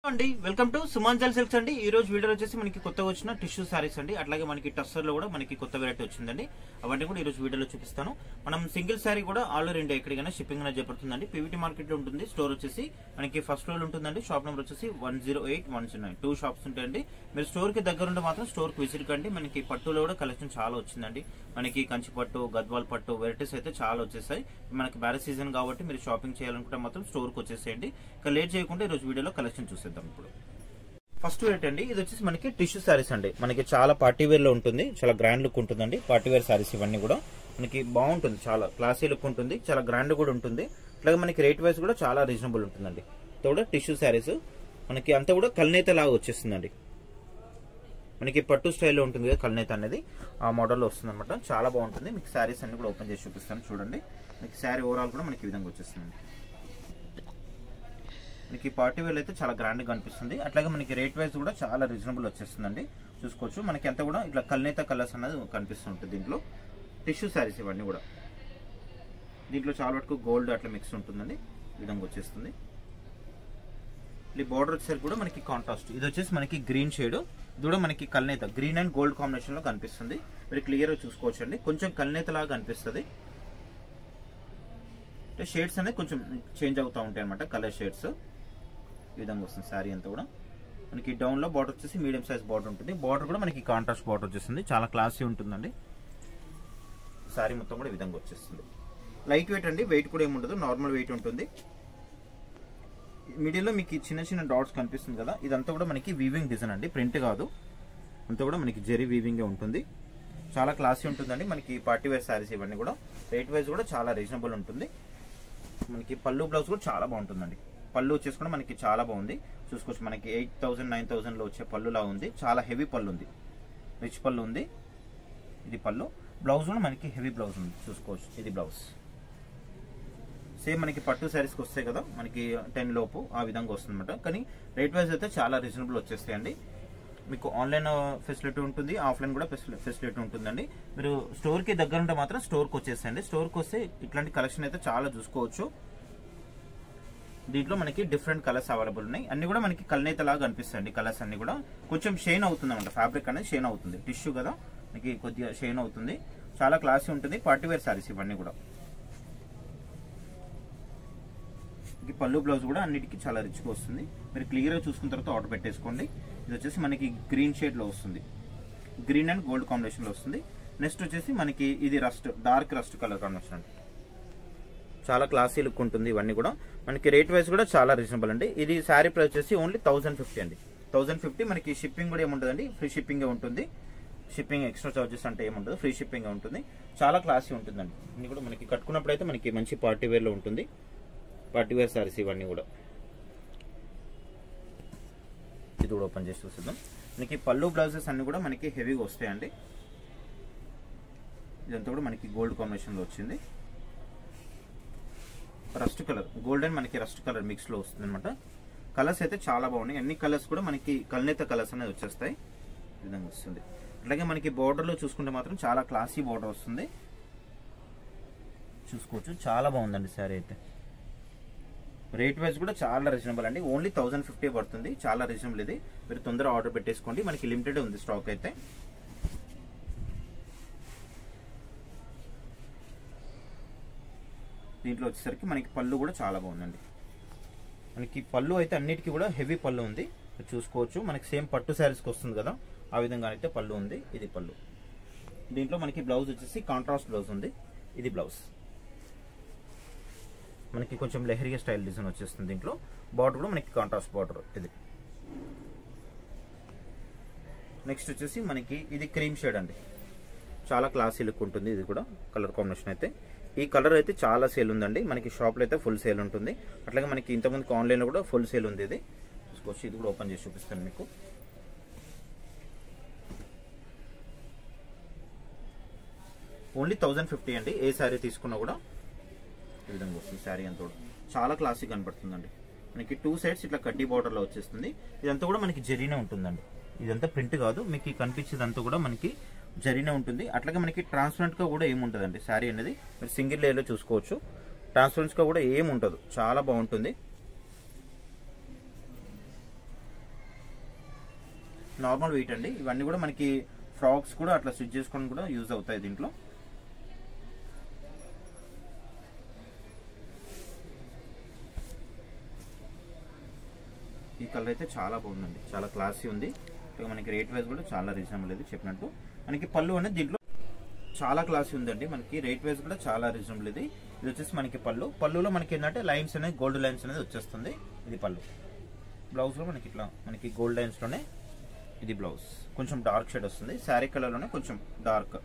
అండి welcome to సుమాంజల్ silks అండి. ఈ రోజు వీడియో వచ్చేసి మనకి కొత్తగా వచ్చిన టిష్యూ సారీస్ అండి. అట్లాగే మనకి టస్సర్ లో కూడా మనకి కొత్త వెరైటీ వచ్చిందండి. అవన్నీ కూడా ఈ రోజు వీడియోలో చూపిస్తాను. మనం సింగిల్ సారీ కూడా ఆల్ ఓవర్ ఇండియా ఎక్కడికైనా షిప్పింగ్ అనేది జరుగుతుందండి. పీవీటీ మార్కెట్ లో ఉంటుంది. స్టోర్ వచ్చేసి మనకి ఫస్ట్ ఫ్లోర్ ఉంటుందండి. షాప్ నెంబర్ వచ్చేసి 108, 109 2 షాప్స్ ఉంటాయండి. మీరు స్టోర్ కి దగ్గర ఉంటే మాత్రం స్టోర్ కి విజిట్ కండి. మనకి పట్టులో కూడా కలెక్షన్ చాలా వచ్చిందండి. మనకి కంచి పట్టు, గద్వాల్ పట్టు వెరైటీస్ అయితే చాలా వచ్చేసాయి. మనకి మ్యారేజ్ సీజన్ కాబట్టి మీరు షాపింగ్ చేయాలనుకుంటే మాత్రం స్టోర్ కి వచ్చేసేయండి. ఇక లేట్ చేయకుండా ఈ రోజు వీడియోలో కలెక్షన్ చూసేద్దాం. ఇప్పుడు ఫస్ట్ వెరైటీ అండి, ఇది వచ్చేసి మనకి టిష్యూ సారీస్ అండి. మనకి చాలా పార్టీ వేర్ లో ఉంటుంది, చాలా గ్రాండ్ లుక్ ఉంటుందండి. పార్టీ వేర్ సారీస్ ఇవన్నీ కూడా మనకి బాగుంటుంది, చాలా క్లాసీ లుక్ ఉంటుంది, చాలా గ్రాండ్ కూడా ఉంటుంది. అట్లాగే మనకి రేట్ వైజ్ కూడా చాలా రీజనబుల్ ఉంటుందండి. కూడా టిష్యూ సారీస్ మనకి అంతా కూడా కల్నేత లాగా వచ్చేస్తుందండి. మనకి పట్టు స్టైల్లో ఉంటుంది కదా కల్నేత అనేది, ఆ మోడల్లో వస్తుంది అనమాట. చాలా బాగుంటుంది. మీకు సారీస్ అన్ని కూడా ఓపెన్ చేసి చూపిస్తాను చూడండి. మీకు శారీ ఓవరాల్ కూడా మనకి ఈ విధంగా వచ్చేస్తుంది. మనకి పార్టీ వేర్ అయితే చాలా గ్రాండ్ గా అనిపిస్తుంది. అట్లాగే మనకి రేట్ వైజ్ కూడా చాలా రీజనబుల్ వచ్చేస్తుందండి. చూసుకోవచ్చు మనకి అంతా కూడా ఇట్లా కల్నేత కలర్స్ అనేది కనిపిస్తుంటుంది. దీంట్లో టిష్యూ సారీస్ ఇవన్నీ కూడా, దీంట్లో చాలా వరకు గోల్డ్ అట్లా మిక్స్ ఉంటుందండి. ఈ విధంగా వచ్చేస్తుంది. ఈ బార్డర్ వచ్చేసరికి కూడా మనకి కాంట్రాస్ట్, ఇది వచ్చేసి మనకి గ్రీన్ షేడ్, ఇది కూడా మనకి కల్నేత గ్రీన్ అండ్ గోల్డ్ కాంబినేషన్ లో కనిపిస్తుంది. మీరు క్లియర్ గా చూసుకోవచ్చు అండి. కొంచెం కల్నేత లాగా అనిపిస్తుంది. షేడ్స్ అనేది కొంచెం చేంజ్ అవుతూ ఉంటాయి అనమాట, కలర్ షేడ్స్. ఈ విధంగా వస్తుంది శారీ అంతా కూడా. మనకి డౌన్ లో బార్డర్ వచ్చేసి మీడియం సైజ్ బార్డర్ ఉంటుంది. బార్డర్ కూడా మనకి కాంట్రాస్ట్ బార్డర్ వచ్చేస్తుంది. చాలా క్లాసీ ఉంటుందండి. శారీ మొత్తం కూడా ఈ విధంగా వచ్చేస్తుంది. లైట్ వెయిట్ అండి, వెయిట్ కూడా ఏముండదు, నార్మల్ వెయిట్ ఉంటుంది. మిడిల్లో మీకు చిన్న చిన్న డాట్స్ కనిపిస్తుంది కదా, ఇదంతా కూడా మనకి వీవింగ్ డిజైన్ అండి, ప్రింట్ కాదు. అంతా కూడా మనకి జెరీ వీవింగ్ ఉంటుంది. చాలా క్లాసీ ఉంటుందండి. మనకి పార్టీ వేర్ శారీస్ ఇవన్నీ కూడా రేట్ వైజ్ కూడా చాలా రీజనబుల్ ఉంటుంది. మనకి పళ్ళు బ్లౌజ్ కూడా చాలా బాగుంటుందండి. పళ్ళు వచ్చేసి కూడా మనకి చాలా బాగుంది. చూసుకోవచ్చు మనకి 8,000 9,000 లో వచ్చే పళ్ళులా ఉంది. చాలా హెవీ పళ్ళు ఉంది, రిచ్ పళ్ళు ఉంది. ఇది పళ్ళు. బ్లౌజ్ కూడా మనకి హెవీ బ్లౌజ్ ఉంది. చూసుకోవచ్చు ఇది బ్లౌజ్. సేమ్ మనకి పట్టు శారీస్కి వస్తాయి కదా మనకి 10 లోపు, ఆ విధంగా వస్తుంది అనమాట. కానీ రేట్ వైజ్ అయితే చాలా రీజనబుల్ వచ్చేస్తాయండి. మీకు ఆన్లైన్ ఫెసిలిటీ ఉంటుంది, ఆఫ్లైన్ కూడా ఫెసిలిటీ ఉంటుందండి. మీరు స్టోర్కి దగ్గర ఉంటే మాత్రం స్టోర్కి వచ్చేసేయండి. స్టోర్కి వస్తే ఇట్లాంటి కలెక్షన్ అయితే చాలా చూసుకోవచ్చు. దీంట్లో మనకి డిఫరెంట్ కలర్స్ అవైలబుల్ ఉన్నాయి. అన్ని కూడా మనకి కల్నేత లాగా అనిపిస్తాయండి. కలర్స్ అన్ని కూడా కొంచెం షైన్ అవుతుంది అనమాట. ఫ్యాబ్రిక్ అనేది షైన్ అవుతుంది. టిష్యూ కదా మనకి కొద్దిగా షైన్ అవుతుంది. చాలా క్లాసీ ఉంటుంది. పార్టీ వేర్ సారీస్ ఇవన్నీ కూడా. పళ్ళు బ్లౌజ్ కూడా అన్నిటికీ చాలా రిచ్గా వస్తుంది. మీరు క్లియర్గా చూసుకున్న తర్వాత ఆర్డర్ పెట్టేసుకోండి. ఇది వచ్చేసి మనకి గ్రీన్ షేడ్లో వస్తుంది, గ్రీన్ అండ్ గోల్డ్ కాంబినేషన్లో వస్తుంది. నెక్స్ట్ వచ్చేసి మనకి ఇది rust, dark rust colour combination అండి. చాలా క్లాసీ లుక్ ఉంటుంది. ఇవన్నీ కూడా మనకి రేట్ వైజ్ కూడా చాలా రీజనబుల్ అండి. ఇది శారీ ప్రైస్ వచ్చేసి ఓన్లీ 1050 అండి. 1050. మనకి షిప్పింగ్ కూడా ఏముంటుందండి, ఫ్రీ షిప్పింగ్ ఉంటుంది. షిప్పింగ్ ఎక్స్ట్రా చార్జెస్ అంటే ఏముంటుంది, ఫ్రీ షిప్పింగ్ ఉంటుంది. చాలా క్లాసీ ఉంటుందండి. ఇన్ని కూడా మనకి కట్టుకున్నప్పుడు అయితే మనకి మంచి పార్టీ వేర్లో ఉంటుంది. పార్టీ వేర్ సారీస్ ఇవన్నీ కూడా. ఇది కూడా ఓపెన్ చేసి చూద్దాం. మనకి పళ్ళు బ్లౌజెస్ అన్ని కూడా మనకి హెవీగా వస్తాయండి. ఇదంతా కూడా మనకి గోల్డ్ కాంబినేషన్లో వచ్చింది. రస్ట్ కలర్, గోల్డెన్ మనకి రస్ట్ కలర్ మిక్స్ లో వస్తుంది అనమాట. కలర్స్ అయితే చాలా బాగున్నాయి. అన్ని కలర్స్ కూడా మనకి కల్నేత కలర్స్ అనేది వచ్చేస్తాయి. ఈ విధంగా వస్తుంది. అలాగే మనకి బార్డర్ లో చూసుకుంటే మాత్రం చాలా క్లాసీ బార్డర్ వస్తుంది. చూసుకోవచ్చు చాలా బాగుందండి శారీ అయితే. రేట్ వైజ్ కూడా చాలా రీజనబుల్ అండి. ఓన్లీ 1050 పడుతుంది. చాలా రీజనబుల్. ఇది మీరు తొందరగా ఆర్డర్ పెట్టేసుకోండి. మనకి లిమిటెడ్ ఉంది స్టాక్ అయితే. దీంట్లో వచ్చేసరికి మనకి పళ్ళు కూడా చాలా బాగుందండి. మనకి పళ్ళు అయితే అన్నిటికీ కూడా హెవీ పళ్ళు ఉంది. చూసుకోవచ్చు మనకి సేమ్ పట్టు శారీస్కి వస్తుంది కదా, ఆ విధంగా అయితే పళ్ళు ఉంది. ఇది పళ్ళు. దీంట్లో మనకి బ్లౌజ్ వచ్చేసి కాంట్రాస్ట్ బ్లౌజ్ ఉంది. ఇది బ్లౌజ్. మనకి కొంచెం లెహరియా స్టైల్ డిజైన్ వచ్చేస్తుంది. దీంట్లో బార్డర్ కూడా మనకి కాంట్రాస్ట్ బార్డర్. ఇది నెక్స్ట్ వచ్చేసి మనకి ఇది క్రీమ్ షేడ్ అండి. చాలా క్లాసీ లుక్ ఉంటుంది. ఇది కూడా కలర్ కాంబినేషన్ అయితే. ఈ కలర్ అయితే చాలా సేల్ ఉందండి. మనకి షాప్లో అయితే ఫుల్ సేల్ ఉంటుంది. అట్లాగే మనకి ఇంతకుముందుకు ఆన్లైన్లో కూడా ఫుల్ సేల్ ఉంది. ఇది చూసుకోవచ్చు. ఇది కూడా ఓపెన్ చేసి చూపిస్తాను మీకు. ఓన్లీ 1050 అండి. ఏ శారీ తీసుకున్నా కూడా ఈ విధంగా వస్తుంది. శారీ అంతా కూడా చాలా క్లాసిక్ కనపడుతుందండి. మనకి 2 సైడ్స్ ఇట్లా కడ్డీ బార్డర్లో వచ్చేస్తుంది. ఇదంతా కూడా మనకి జరీనే ఉంటుందండి. ఇదంతా ప్రింట్ కాదు, మీకు కనిపించేదంతా కూడా మనకి జరీనే ఉంటుంది. అట్లాగే మనకి ట్రాన్స్పరెంట్ గా కూడా ఏముంటదండి శారీ అనేది. మీరు సింగిల్ లేయర్ లో చూసుకోవచ్చు. ట్రాన్స్పరెన్స్ గా కూడా ఏముంటదు. చాలా బాగుంటుంది. నార్మల్ వెయిట్ అండి. ఇవన్నీ కూడా మనకి ఫ్రాక్స్ కూడా అట్లా స్టిచ్ చేసుకోవడం కూడా యూజ్ అవుతాయి దీంట్లో. ఈ కలర్ అయితే చాలా బాగుందండి, చాలా క్లాసీ ఉంది. మనకి రేట్ వైజ్ కూడా చాలా రీజనబుల్ ఇది చెప్పినట్టు. మనకి పళ్ళు అనేది దీంట్లో చాలా క్లాసీ ఉందండి. మనకి రేట్ వైజ్ కూడా చాలా రీజనబుల్ ఇది. ఇది వచ్చేసి మనకి పళ్ళులో మనకి ఏంటంటే లైన్స్ అనేది గోల్డ్ లైన్స్ అనేది వచ్చేస్తుంది. ఇది పళ్ళు. బ్లౌజ్ లో మనకి ఇట్లా మనకి గోల్డ్ లైన్స్ లోనే ఇది బ్లౌజ్. కొంచెం డార్క్ షేడ్ వస్తుంది. శారీ కలర్ లోనే కొంచెం డార్క్,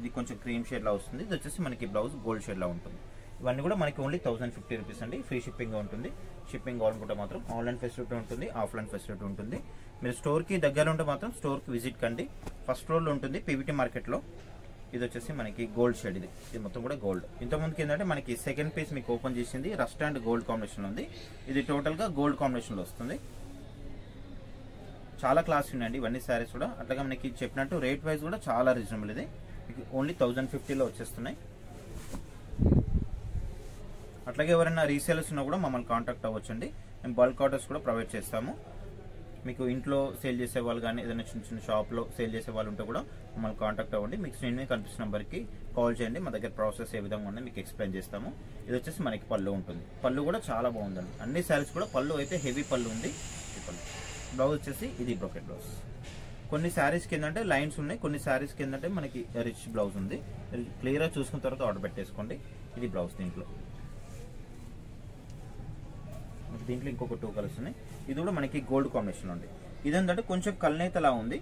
ఇది కొంచెం క్రీమ్ షేడ్ లా వస్తుంది. ఇది వచ్చేసి మనకి బ్లౌజ్ గోల్డ్ షేడ్ లా ఉంటుంది. ఇవన్నీ కూడా మనకి ఓన్లీ 1050 రూపీస్ అండి. ఫ్రీ షిప్పింగ్ ఉంటుంది. షిప్పింగ్ కావాలనుకుంటే మాత్రం ఆన్లైన్ ఫెసిలిటీ ఉంటుంది, ఆఫ్లైన్ ఫెసిలిటీ ఉంటుంది. మీరు స్టోర్కి దగ్గర ఉంటే మాత్రం స్టోర్కి విజిట్ కండి. ఫస్ట్ ఫ్లోర్లో ఉంటుంది పీవీటీ మార్కెట్లో. ఇది వచ్చేసి మనకి గోల్డ్ షేడ్. ఇది మొత్తం కూడా గోల్డ్. ఇంతకుముందుకి ఏంటంటే మనకి సెకండ్ పీస్ మీకు ఓపెన్ చేసింది రస్ట్ అండ్ గోల్డ్ కాంబినేషన్ ఉంది. ఇది టోటల్గా గోల్డ్ కాంబినేషన్లో వస్తుంది. చాలా క్లాస్ ఉన్నాయండి ఇవన్నీ శారీస్ కూడా. అట్లాగే మనకి చెప్పినట్టు రేట్ వైజ్ కూడా చాలా రీజనబుల్. ఇది మీకు ఓన్లీ 1050లో వచ్చేస్తున్నాయి. అట్లాగే ఎవరైనా రీసేలర్స్ ఉన్నా కూడా మమ్మల్ని కాంటాక్ట్ అవ్వచ్చండి. మేము బల్క్ ఆర్డర్స్ కూడా ప్రొవైడ్ చేస్తాము. మీకు ఇంట్లో సేల్ చేసే వాళ్ళు కానీ ఏదైనా చిన్న చిన్న షాప్లో సేల్ చేసే వాళ్ళు ఉంటే కూడా మమ్మల్ని కాంటాక్ట్ అవ్వండి. మీకు స్క్రీన్ మీద కనిపిస్తున్న నెంబర్కి కాల్ చేయండి. మా దగ్గర ప్రాసెస్ ఏ విధంగా ఉందో మీకు ఎక్స్ప్లెయిన్ చేస్తాము. ఇది వచ్చేసి మనకి పళ్ళు ఉంటుంది. పళ్ళు కూడా చాలా బాగుందండి. అన్ని శారీస్ కూడా పళ్ళు అయితే హెవీ పళ్ళు ఉంది. బ్లౌజ్ వచ్చేసి ఇది బ్రోకెట్ బ్లౌజ్. కొన్ని శారీస్కి ఏంటంటే లైన్స్ ఉన్నాయి, కొన్ని శారీస్కి ఏంటంటే మనకి రిచ్ బ్లౌజ్ ఉంది. క్లియర్గా చూసుకున్న తర్వాత ఆర్డర్ పెట్టేసుకోండి. ఇది బ్లౌజ్. దీంట్లో ఇంకొక 2 కలర్స్ ఉన్నాయి. ఇది కూడా మనకి గోల్డ్ కాంబినేషన్ ఉంది. ఇదేంటంటే కొంచెం కల్నేతలా ఉంది.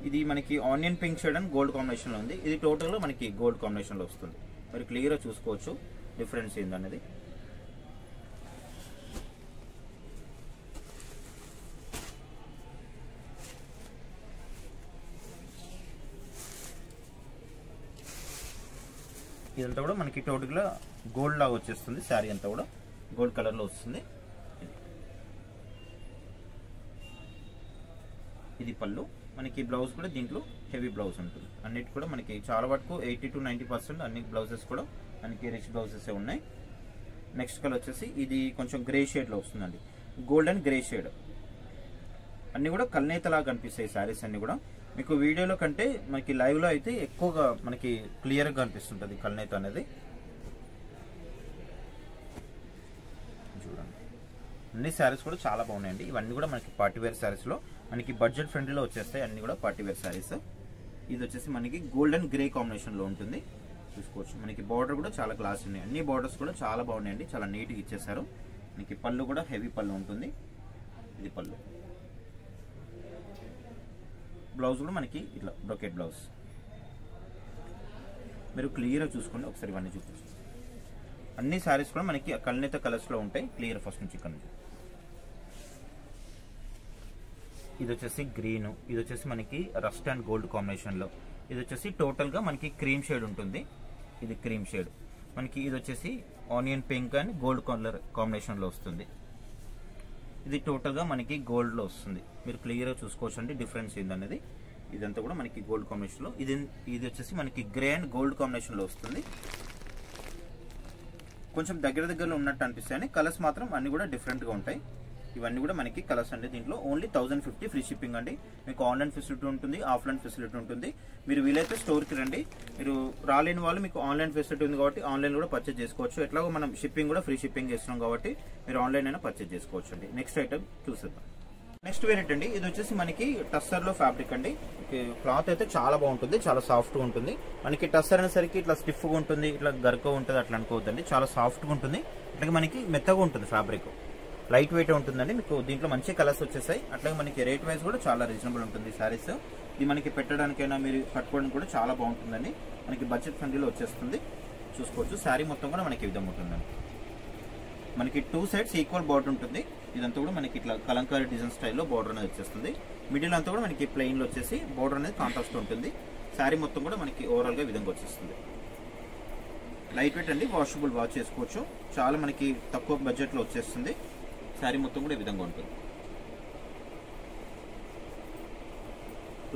ఇది మనకి onion pink shade and gold combination లో ఉంది. ఇది టోటల్ గా మనకి గోల్డ్ కాంబినేషన్ లో వస్తుంది. మరి క్లియర్ గా చూసుకోవచ్చు డిఫరెన్స్ ఏందనేది. ఇదంతా కూడా మనకి టోటల్ గా గోల్డ్ లాగా వచ్చేస్తుంది. శారీ అంతా కూడా గోల్డ్ కలర్ లో వస్తుంది. ఇది పళ్ళు. మనకి బ్లౌజ్ కూడా దీంట్లో హెవీ బ్లౌజ్ ఉంటుంది. అన్నిటి కూడా మనకి చాలా వరకు 80 to 90% అన్ని బ్లౌజెస్ కూడా మనకి రిచ్ బ్లౌజెస్ ఉన్నాయి. నెక్స్ట్ కలర్ వచ్చేసి ఇది కొంచెం గ్రే షేడ్ లో వస్తుందండి. Gold and grey shade. అన్ని కూడా కల్నేతలాగా కనిపిస్తాయి శారీస్ అన్ని కూడా. మీకు వీడియోలో కంటే మనకి లైవ్ లో అయితే ఎక్కువగా మనకి క్లియర్ గా కనిపిస్తుంటది కల్నేత అనేది. చూడండి అన్ని శారీస్ కూడా చాలా బాగున్నాయండి. ఇవన్నీ కూడా మనకి పార్టీ వేర్ శారీస్ లో మనకి బడ్జెట్ ఫ్రెండ్లీలో వచ్చేస్తాయి. అన్ని కూడా పార్టీ వేర్ శారీస్. ఇది వచ్చేసి మనకి గోల్డ్ అండ్ గ్రే కాంబినేషన్ లో ఉంటుంది. చూసుకోవచ్చు మనకి బార్డర్ కూడా చాలా క్లాస్ ఉన్నాయి. అన్ని బార్డర్స్ కూడా చాలా బాగున్నాయండి. చాలా నీట్ గా ఇచ్చేసారు. మనకి పళ్ళు కూడా హెవీ పళ్ళు ఉంటుంది. ఇది పళ్ళు. బ్లౌజ్ కూడా మనకి ఇట్లా బ్రోకెట్ బ్లౌజ్. మీరు క్లియర్ గా చూసుకోండి ఒకసారి. ఇవన్నీ చూపించు. అన్ని శారీస్ కూడా మనకి కల్నేత కలర్స్ లో ఉంటాయి. క్లియర్ ఫస్ట్ నుంచి ఇక్కడ నుంచి. ఇది వచ్చేసి గ్రీన్. ఇది వచ్చేసి మనకి రస్ట్ అండ్ గోల్డ్ కాంబినేషన్ లో. ఇది వచ్చేసి టోటల్ గా మనకి క్రీమ్ షేడ్ ఉంటుంది. ఇది క్రీమ్ షేడ్. మనకి ఇది వచ్చేసి onion pink and gold colour combination లో వస్తుంది. ఇది టోటల్ గా మనకి గోల్డ్ లో వస్తుంది. మీరు క్లియర్ గా చూసుకోవచ్చు అండి డిఫరెన్స్ ఏందనేది. ఇదంతా కూడా మనకి గోల్డ్ కాంబినేషన్ లో. ఇది వచ్చేసి మనకి గ్రే అండ్ గోల్డ్ కాంబినేషన్ లో వస్తుంది. కొంచెం దగ్గరలో ఉన్నట్టు అనిపిస్తాయి. కలర్స్ మాత్రం అన్ని కూడా డిఫరెంట్ గా ఉంటాయి. ఇవన్నీ కూడా మనకి కలర్స్ అండి. దీంట్లో ఓన్లీ 1050 ఫ్రీ షిప్పింగ్ అండి. మీకు ఆన్లైన్ ఫెసిలిటీ ఉంటుంది, ఆఫ్లైన్ ఫెసిలిటీ ఉంటుంది. మీరు వీలైతే స్టోర్కి రండి. మీరు రాలేని వాళ్ళు మీకు ఆన్లైన్ ఫెసిలిటీ ఉంది కాబట్టి ఆన్లైన్ కూడా పర్చేజ్ చేసుకోవచ్చు. ఎట్లాగో మనం షిప్పింగ్ కూడా ఫ్రీ షిప్పింగ్ చేస్తున్నాం కాబట్టి మీరు ఆన్లైన్ అయినా పర్చేజ్ చేసుకోవచ్చు అండి. నెక్స్ట్ ఐటమ్ చూసేద్దాం. నెక్స్ట్ వేరియంట్ అండి. ఇది వచ్చేసి మనకి టస్సర్ లో ఫ్యాబ్రిక్ అండి. క్లాత్ అయితే చాలా బాగుంటుంది, చాలా సాఫ్ట్ గా ఉంటుంది. మనకి టస్సర్ అనేసరికి ఇట్లా స్టిఫ్ గా ఉంటుంది, ఇట్లా గరుక ఉంటుంది అట్లా అనుకోవద్దండి. చాలా సాఫ్ట్ గా ఉంటుంది. అట్లాగే మనకి మెత్తగా ఉంటుంది. ఫ్యాబ్రిక్ లైట్ వెయిట్ ఉంటుందండి. మీకు దీంట్లో మంచి కలర్స్ వచ్చేసాయి. అట్లాగే మనకి రేట్ వైజ్ కూడా చాలా రీజనబుల్ ఉంటుంది శారీస్. ఇది మనకి పెట్టడానికైనా మీరు కట్టుకోవడానికి కూడా చాలా బాగుంటుందండి. మనకి బడ్జెట్ ఫ్రెండ్లీలో వచ్చేస్తుంది. చూసుకోవచ్చు శారీ మొత్తం కూడా మనకి ఈ విధంగా ఉంటుందండి. మనకి 2 సైడ్స్ ఈక్వల్ బార్డర్ ఉంటుంది. ఇదంతా కూడా మనకి ఇట్లా కలంకారీ డిజైన్ స్టైల్లో బార్డర్ అనేది వచ్చేస్తుంది. మిడిల్ అంతా కూడా మనకి ప్లెయిన్ లో వచ్చేసి బార్డర్ అనేది కాంట్రాస్ట్ ఉంటుంది. శారీ మొత్తం కూడా మనకి ఓవరాల్ గా ఈ విధంగా వచ్చేస్తుంది. లైట్ వెయిట్ అండి. వాషబుల్ వాష్ చేసుకోవచ్చు. చాలా మనకి తక్కువ బడ్జెట్ లో వచ్చేస్తుంది. శారీ మొత్తం కూడా ఈ విధంగా ఉంటుంది.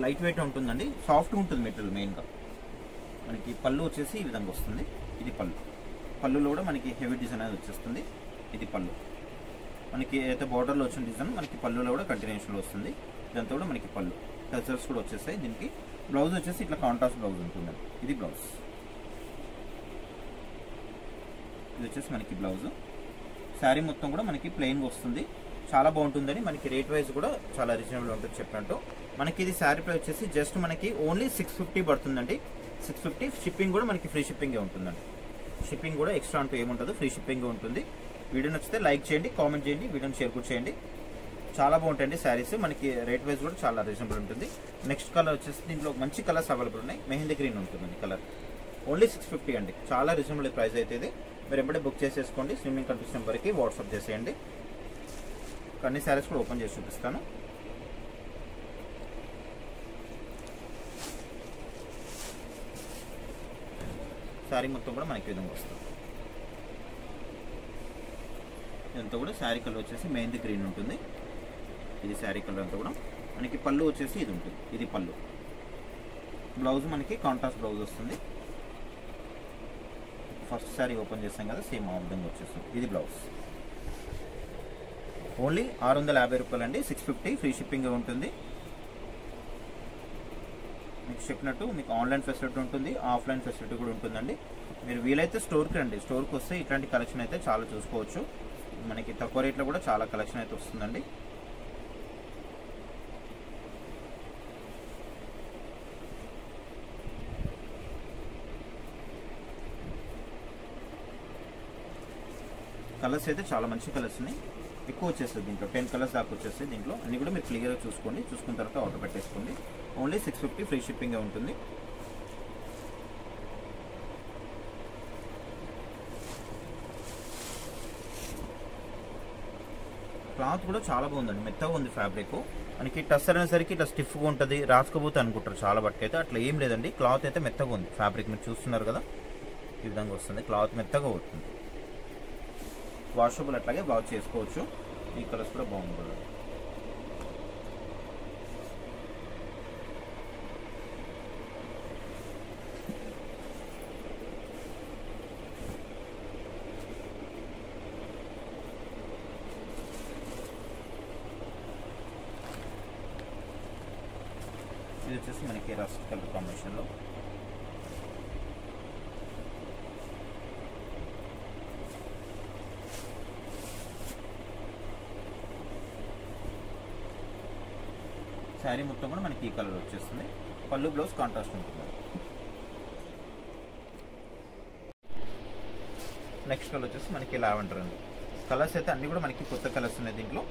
లైట్ వెయిట్ ఉంటుందండి. సాఫ్ట్ ఉంటుంది మెటీరియల్. మెయిన్ గా మనకి పళ్ళు వచ్చేసి ఈ విధంగా వస్తుంది. ఇది పళ్ళు. పళ్ళులో కూడా మనకి హెవీ డిజైన్ అనేది వచ్చేస్తుంది. ఇది పళ్ళు. మనకి అయితే బార్డర్లో వచ్చిన డిజైన్ మనకి పళ్ళులో కూడా కంటిన్యూషన్లో వస్తుంది. ఇదంతా కూడా మనకి పళ్ళు టచర్స్ కూడా వచ్చేస్తాయి. దీనికి బ్లౌజ్ వచ్చేసి ఇట్లా కాంట్రాస్ట్ బ్లౌజ్ ఉంటుందండి. ఇది బ్లౌజ్, ఇది వచ్చేసి మనకి బ్లౌజ్. శారీ మొత్తం కూడా మనకి ప్లెయిన్గా వస్తుంది. చాలా బాగుంటుందని మనకి రేట్ వైజ్ కూడా చాలా రీజనబుల్ ఉంటుంది చెప్పినట్టు. మనకి ఇది శారీ ప్రైస్ వచ్చేసి జస్ట్ మనకి ఓన్లీ 650 పడుతుందండి. 650. షిప్పింగ్ కూడా మనకి ఫ్రీ షిప్పింగే ఉంటుందండి. షిప్పింగ్ కూడా ఎక్స్ట్రా అంటూ ఏముంటుంది, ఫ్రీ షిప్పింగ్ ఉంటుంది. వీడియో నచ్చితే లైక్ చేయండి, కామెంట్ చేయండి, వీడియోని షేర్ కూడా చేయండి. చాలా బాగుంటాయండి శారీస్. మనకి రేట్ వైజ్ కూడా చాలా రీజనబుల్ ఉంటుంది. నెక్స్ట్ కలర్ వచ్చేసి దీంట్లో మంచి కలర్స్ అవైలబుల్ ఉన్నాయి. మెహందీ గ్రీన్ ఉంటుందండి కలర్. ఓన్లీ 650 అండి. చాలా రీజనబుల్ ప్రైస్ అయితే ఇది. మీరు ఎప్పుడే బుక్ చేసేసుకోండి. స్విమ్మింగ్ కనిపించిన నెంబర్కి వాట్సాప్ చేసేయండి. అన్ని శారీస్ కూడా ఓపెన్ చేసి చూపిస్తాను. శారీ మొత్తం కూడా మనకి విధంగా వస్తుంది. ఇదంతా కూడా శారీ కలర్ వచ్చేసి మెహందీ గ్రీన్ ఉంటుంది. ఇది శారీ కలర్ అంతా కూడా మనకి పళ్ళు వచ్చేసి ఇది ఉంటుంది. ఇది పళ్ళు. బ్లౌజ్ మనకి కాంట్రాస్ట్ బ్లౌజ్ వస్తుంది. ఫస్ట్ శారీ ఓపెన్ చేస్తాం కదా, సేమ్ ఆ విధంగా వచ్చేస్తుంది. ఇది బ్లౌజ్. ఓన్లీ 650 రూపాయలు అండి. 650 ఫ్రీ షిప్పింగ్ ఉంటుంది. మీకు చెప్పినట్టు మీకు ఆన్లైన్ ఫెసిలిటీ ఉంటుంది, ఆఫ్లైన్ ఫెసిలిటీ కూడా ఉంటుందండి. మీరు వీలైతే స్టోర్కి రండి. స్టోర్కి వస్తే ఇట్లాంటి కలెక్షన్ అయితే చాలా చూసుకోవచ్చు. మనకి తక్కువ రేట్లో కూడా చాలా కలెక్షన్ అయితే వస్తుందండి. కలర్స్ అయితే చాలా మంచి కలర్స్ ఉన్నాయి. ఎక్కువ వచ్చేస్తుంది దీంట్లో 10 కలర్స్ దాకా వచ్చేస్తాయి. దీంట్లో అన్ని కూడా మీరు క్లియర్గా చూసుకోండి. చూసుకున్న తర్వాత ఆర్డర్ పెట్టేసుకోండి. ఓన్లీ 650 ఫ్రీ షిప్పింగ్ ఉంటుంది. క్లాత్ కూడా చాలా బాగుందండి. మెత్తగా ఉంది ఫ్యాబ్రిక్. మనకి టస్సర్ అనేసరికి ఇట్లా స్టిఫ్గా ఉంటుంది, రాసుకపోతే అనుకుంటారు చాలా బట్టి అయితే. అట్లా ఏం లేదండి. క్లాత్ అయితే మెత్తగా ఉంది. ఫ్యాబ్రిక్ మీరు చూస్తున్నారు కదా, ఈ విధంగా వస్తుంది. క్లాత్ మెత్తగా అవుతుంది. వాషబుల్ అట్లాగే వాష్ చేసుకోవచ్చు. ఈ కలర్స్ కూడా బాగుంది కదా. ఇది వచ్చేసి మనకి రస్ట్ కలర్ కాంబినేషన్లో. శారీ మొత్తం కూడా మనకి ఈ కలర్ వచ్చేస్తుంది. పళ్ళు బ్లౌజ్ కాంట్రాస్ట్ ఉంటుంది. నెక్స్ట్ కలర్ వచ్చేసి మనకి లావెండర్ అండి. కలర్స్ అయితే అన్ని కూడా మనకి కొత్త కలర్స్ ఉన్నాయి దీంట్లో.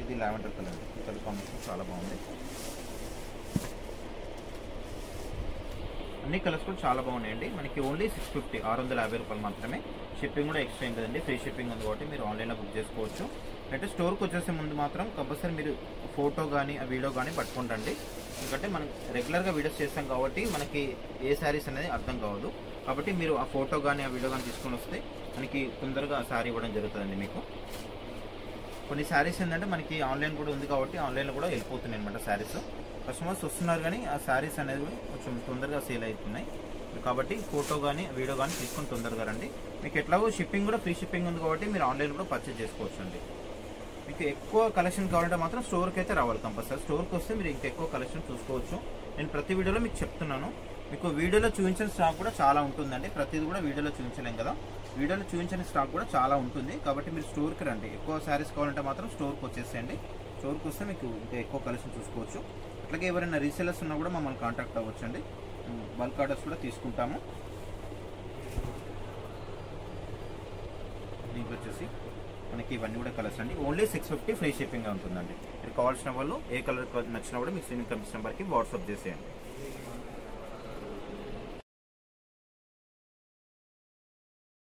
ఇది లావెండర్ కలర్. ఈ కలర్ కాంబినేషన్ చాలా బాగుంది. అన్ని కలర్స్ కూడా చాలా బాగున్నాయండి. మనకి ఓన్లీ 650 650 రూపాయలు మాత్రమే. షిప్పింగ్ కూడా ఎక్స్ట్రా కదండి. ఫ్రీ షిప్పింగ్ ఉంది కాబట్టి మీరు ఆన్లైన్లో బుక్ చేసుకోవచ్చు. అంటే స్టోర్కి వచ్చేసే ముందు మాత్రం కంపల్సరీ మీరు ఫోటో కానీ ఆ వీడియో కానీ పట్టుకుంటండి. ఎందుకంటే మనం రెగ్యులర్గా వీడియోస్ చేస్తాం కాబట్టి మనకి ఏ శారీస్ అనేది అర్థం కావద్దు. కాబట్టి మీరు ఆ ఫోటో కానీ ఆ వీడియో కానీ తీసుకొని వస్తే మనకి తొందరగా శారీ ఇవ్వడం జరుగుతుందండి. మీకు కొన్ని శారీస్ ఏంటంటే మనకి ఆన్లైన్ కూడా ఉంది కాబట్టి ఆన్లైన్లో కూడా వెళ్ళిపోతున్నాయి అనమాట శారీస్. కస్టమర్స్ వస్తున్నారు కానీ ఆ శారీస్ అనేది కొంచెం తొందరగా సేల్ అవుతున్నాయి. కాబట్టి ఫోటో కానీ వీడియో కానీ తీసుకొని తొందరగా రండి. మీకు ఎట్లాగో షిప్పింగ్ కూడా ఫ్రీ షిప్పింగ్ ఉంది కాబట్టి మీరు ఆన్లైన్ కూడా పర్చేజ్ చేసుకోవచ్చు అండి. మీకు ఎక్కువ కలెక్షన్ కావాలంటే మాత్రం స్టోర్కి అయితే రావాలి కంపల్సరీ. స్టోర్కి వస్తే మీరు ఇంకా ఎక్కువ కలెక్షన్ చూసుకోవచ్చు. నేను ప్రతి వీడియోలో మీకు చెప్తున్నాను. మీకు వీడియోలో చూపించిన స్టాక్ కూడా చాలా ఉంటుందండి. ప్రతిది కూడా వీడియోలో చూపించలేం కదా. వీడియోలో చూపించిన స్టాక్ కూడా చాలా ఉంటుంది. కాబట్టి మీరు స్టోర్కి రండి. ఎక్కువ శారీస్ కావాలంటే మాత్రం స్టోర్కి వచ్చేసేయండి. స్టోర్కి వస్తే మీకు ఇంకా ఎక్కువ కలెక్షన్ చూసుకోవచ్చు. అట్లాగే ఎవరైనా రీసేలర్స్ ఉన్నా కూడా మమ్మల్ని కాంటాక్ట్ అవ్వచ్చు అండి. బల్క్ ఆర్డర్స్ కూడా తీసుకుంటాము. దీంట్లో వచ్చేసి మనకి ఇవన్నీ కూడా కలర్స్ అండి. ఓన్లీ 650 ఫ్రీ షిప్పింగ్ ఉంటుందండి. మీరు కావాల్సిన వాళ్ళు ఏ కలర్ నచ్చినా కూడా మీకు స్క్రీన్ కనిపిస్తున్న నెంబర్కి వాట్సాప్ చేసేయండి.